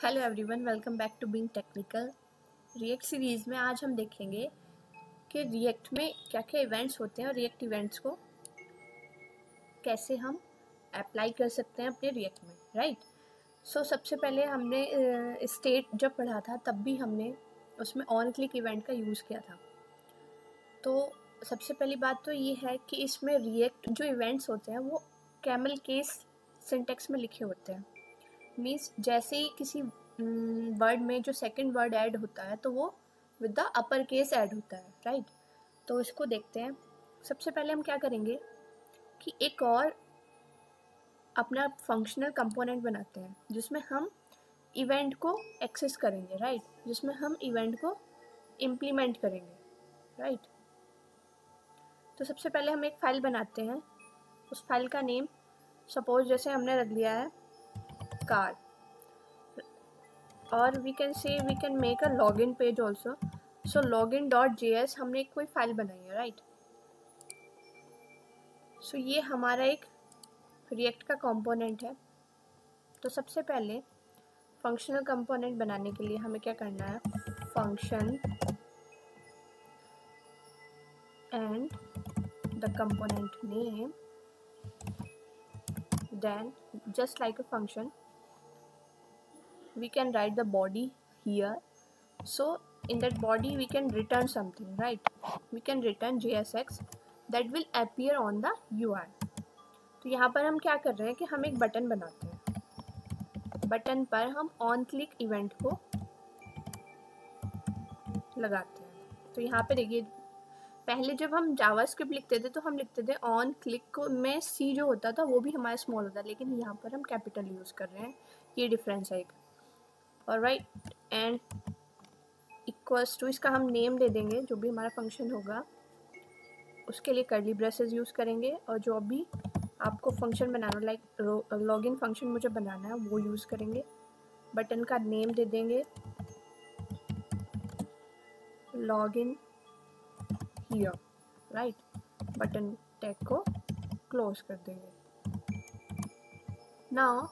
Hello everyone, welcome back to being technical. React series में आज हम देखेंगे कि रिएक्ट में क्या क्या इवेंट्स होते हैं और रिएक्ट इवेंट्स को कैसे हम अप्लाई कर सकते हैं अपने रिएक्ट में, राइट। सो सबसे पहले हमने स्टेट जब पढ़ा था तब भी हमने उसमें ऑन क्लिक इवेंट का यूज़ किया था। तो सबसे पहली बात तो ये है कि इसमें रिएक्ट जो इवेंट्स होते हैं वो कैमल केस सिंटेक्स में लिखे होते हैं। मीन्स जैसे ही किसी वर्ड में जो सेकंड वर्ड ऐड होता है तो वो with the upper case add होता है, राइट। तो इसको देखते हैं। सबसे पहले हम क्या करेंगे कि एक और अपना फंक्शनल कंपोनेंट बनाते हैं जिसमें हम इवेंट को एक्सेस करेंगे, राइट, जिसमें हम इवेंट को इम्प्लीमेंट करेंगे, राइट। तो सबसे पहले हम एक फाइल बनाते हैं। उस फाइल का नेम सपोज जैसे हमने रख लिया है कार, और we can make a login page also. So login.js हमने एक कोई फाइल बनाई है, राइट। सो ये हमारा एक रिएक्ट का कंपोनेंट है। तो सबसे पहले फंक्शनल कंपोनेंट बनाने के लिए हमें क्या करना है, function and the component name, then just like a function we can write the body here. So in that body we can return something, right. We can return JSX that will appear on the UI. तो यहाँ पर हम क्या कर रहे हैं कि हम एक बटन बनाते हैं। बटन पर हम ऑन क्लिक इवेंट को लगाते हैं। तो यहाँ पे देखिए, पहले जब हम जावास्क्रिप्ट लिखते थे तो हम लिखते थे ऑन क्लिक को में सी जो होता था वो भी हमारा स्मॉल होता, लेकिन यहाँ पर हम कैपिटल यूज़ कर रहे हैं। ये डिफरेंस है एक। और राइट, एंड इक्वल्स टू, इसका हम नेम दे देंगे जो भी हमारा फंक्शन होगा उसके लिए कर्ली ब्रेसेस यूज़ करेंगे। और जो अभी आपको फंक्शन बनाना, लाइक लॉगिन फंक्शन मुझे बनाना है, वो यूज़ करेंगे। बटन का नेम दे देंगे login here, right. Button tag को क्लोज कर देंगे। Now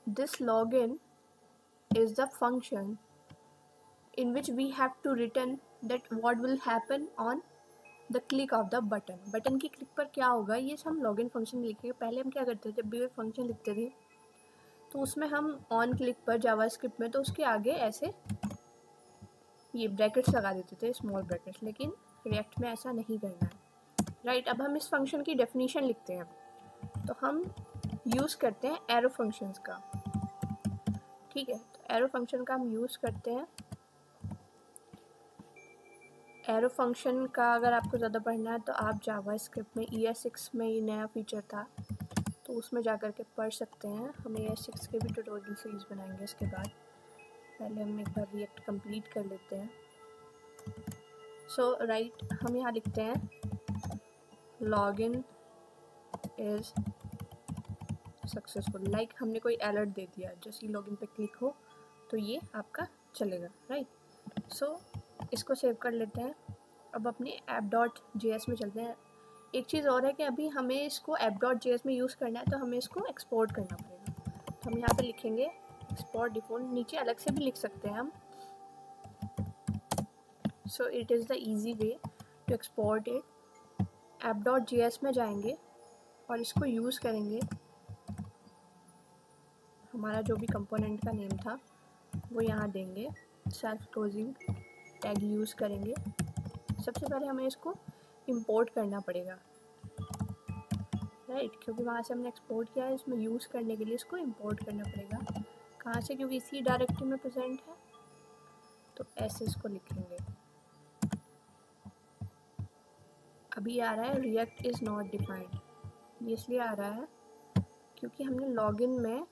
this login is the function in which we have to return that what will happen on the click of the button. Button की click पर क्या होगा ये हम लॉगिन फंक्शन में लिखेंगे। पहले हम क्या करते थे, जब भी फंक्शन लिखते थे तो उसमें हम ऑन क्लिक पर जावास्क्रिप्ट में तो उसके आगे ऐसे ये ब्रैकेट्स लगा देते थे, स्मॉल ब्रैकेट्स, लेकिन रिएक्ट में ऐसा नहीं करना है, राइट। अब हम इस फंक्शन की डेफिनेशन लिखते हैं। तो हम यूज़ करते हैं एरो फंक्शंस का, ठीक है। तो एरो फंक्शन का हम यूज़ करते हैं। एरो फंक्शन का अगर आपको ज़्यादा पढ़ना है तो आप जावास्क्रिप्ट में ES6 में ये नया फीचर था तो उसमें जा कर के पढ़ सकते हैं। हम ES6 के भी ट्यूटोरियल सीरीज बनाएंगे इसके बाद। पहले हम एक बार रिएक्ट कंप्लीट कर लेते हैं। सो राइट, हम यहाँ लिखते हैं लॉगिन इज़ सक्सेसफुल। लाइक हमने कोई अलर्ट दे दिया, जैसे ही लॉगिन पे क्लिक हो तो ये आपका चलेगा, राइट। सो इसको सेव कर लेते हैं। अब अपने app.js में चलते हैं। एक चीज़ और है कि अभी हमें इसको app.js में यूज़ करना है तो हमें इसको एक्सपोर्ट करना पड़ेगा। तो हम यहाँ पे लिखेंगे एक्सपोर्ट डिफ़ॉल्ट, नीचे अलग से भी लिख सकते हैं हम। So it is the easy way to export it. app.js में जाएंगे और इसको यूज़ करेंगे। हमारा जो भी कंपोनेंट का नेम था वो यहाँ देंगे, सेल्फ क्लोजिंग टैग यूज़ करेंगे। सबसे पहले हमें इसको इंपोर्ट करना पड़ेगा, राइट, क्योंकि वहाँ से हमने एक्सपोर्ट किया है। इसमें यूज़ करने के लिए इसको इंपोर्ट करना पड़ेगा। कहाँ से, क्योंकि इसी डायरेक्टरी में प्रेजेंट है तो ऐसे इसको लिखेंगे। अभी आ रहा है रिएक्ट इज़ नॉट डिफाइंड, ये इसलिए आ रहा है क्योंकि हमने लॉगिन में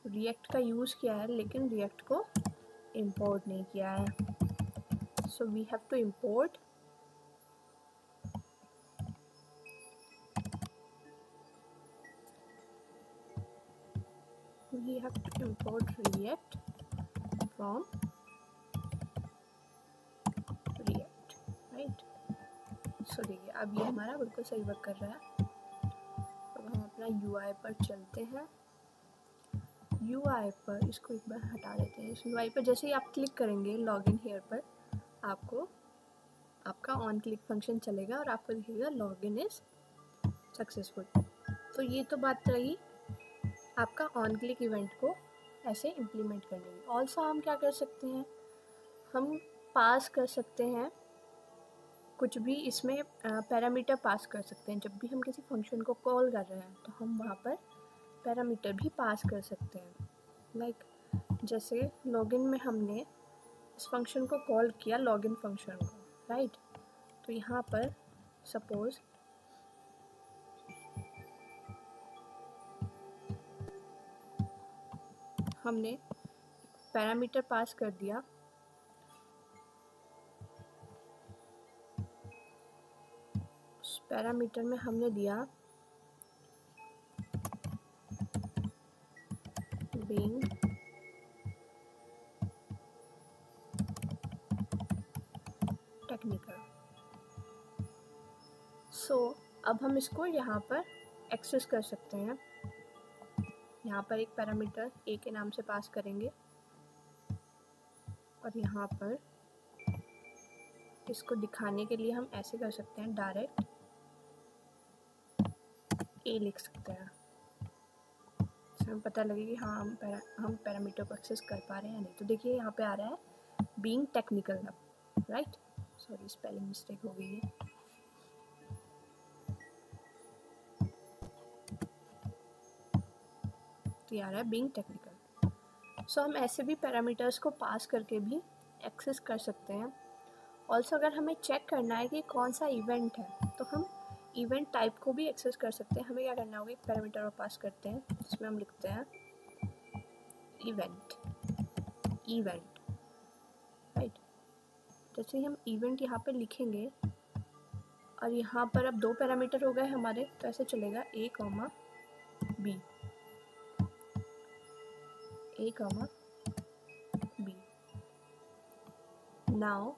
रिएक्ट का यूज़ किया है लेकिन रिएक्ट को इंपोर्ट नहीं किया है। So we have to import react from react, right. So देखिए अब ये हमारा बिल्कुल सही वर्क कर रहा है। अब हम अपना UI पर चलते हैं UI पर इसको एक बार हटा देते हैं। इस UI पर जैसे ही आप क्लिक करेंगे लॉगिन हेयर पर, आपको आपका ऑन क्लिक फंक्शन चलेगा और आपको दिखेगा लॉगिन इज सक्सेसफुल। तो ये तो बात रही आपका ऑन क्लिक इवेंट को ऐसे इम्प्लीमेंट करने की। ऑल्सो हम क्या कर सकते हैं, हम पास कर सकते हैं कुछ भी, इसमें पैरामीटर पास कर सकते हैं। जब भी हम किसी फंक्शन को कॉल कर रहे हैं तो हम वहाँ पर पैरामीटर भी पास कर सकते हैं। लाइक जैसे लॉगिन में हमने इस फंक्शन को कॉल किया, लॉगिन फंक्शन को, राइट। तो यहाँ पर सपोज हमने पैरामीटर पास कर दिया, उस पैरामीटर में हमने दिया being टेक्निकल। सो अब हम इसको यहाँ पर एक्सेस कर सकते हैं। यहाँ पर एक पैरामीटर ए के नाम से पास करेंगे और यहाँ पर इसको दिखाने के लिए हम ऐसे कर सकते हैं, डायरेक्ट ए लिख सकते हैं। इससे हमें पता लगे कि हाँ हम पैरामीटर को एक्सेस कर पा रहे हैं या नहीं। तो देखिए यहाँ पे आ रहा है बीइंग टेक्निकल अब, राइट। सॉरी, स्पेलिंग मिस्टेक हो गई है। तो ये आ रहा है बीइंग टेक्निकल। सो हम ऐसे भी पैरामीटर्स को पास करके भी एक्सेस कर सकते हैं। ऑल्सो अगर हमें चेक करना है कि कौन सा इवेंट है तो हम इवेंट टाइप को भी एक्सेस कर सकते हैं। हमें क्या करना होगा, एक पैरामीटर को पास करते हैं जिसमें हम लिखते हैं इवेंट, राइट। जैसे ही हम इवेंट यहाँ पे लिखेंगे और यहाँ पर अब दो पैरामीटर हो गए हमारे, तो ऐसे चलेगा A, B, A, B। Now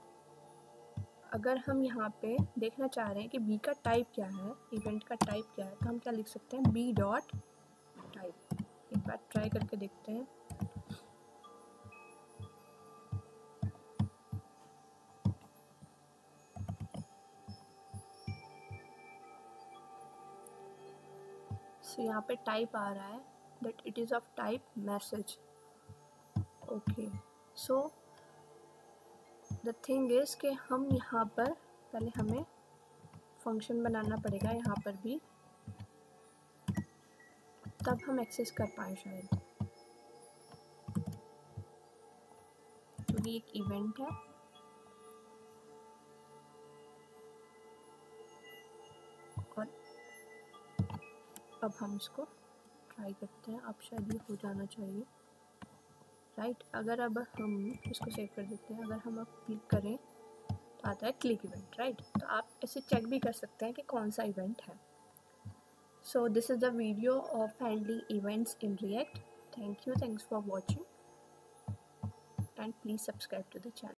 अगर हम यहाँ पे देखना चाह रहे हैं कि B का टाइप क्या है, इवेंट का टाइप क्या है, तो हम क्या लिख सकते हैं, B डॉट टाइप। एक बार ट्राई करके देखते हैं। सो यहाँ पे टाइप आ रहा है that it is of type message. Okay, so the thing is कि हम यहाँ पर पहले हमें फंक्शन बनाना पड़ेगा यहाँ पर भी, तब हम एक्सेस कर पाए शायद। तो ये एक इवेंट है और अब हम इसको ट्राई करते हैं। अब शायद ये हो जाना चाहिए, राइट। अगर अब हम इसको सेव कर देते हैं, अगर हम अब क्लिक करें तो आता है क्लिक इवेंट, राइट। तो आप ऐसे चेक भी कर सकते हैं कि कौन सा इवेंट है। So this is the video of handling events in React. Thanks for watching and please subscribe to the channel.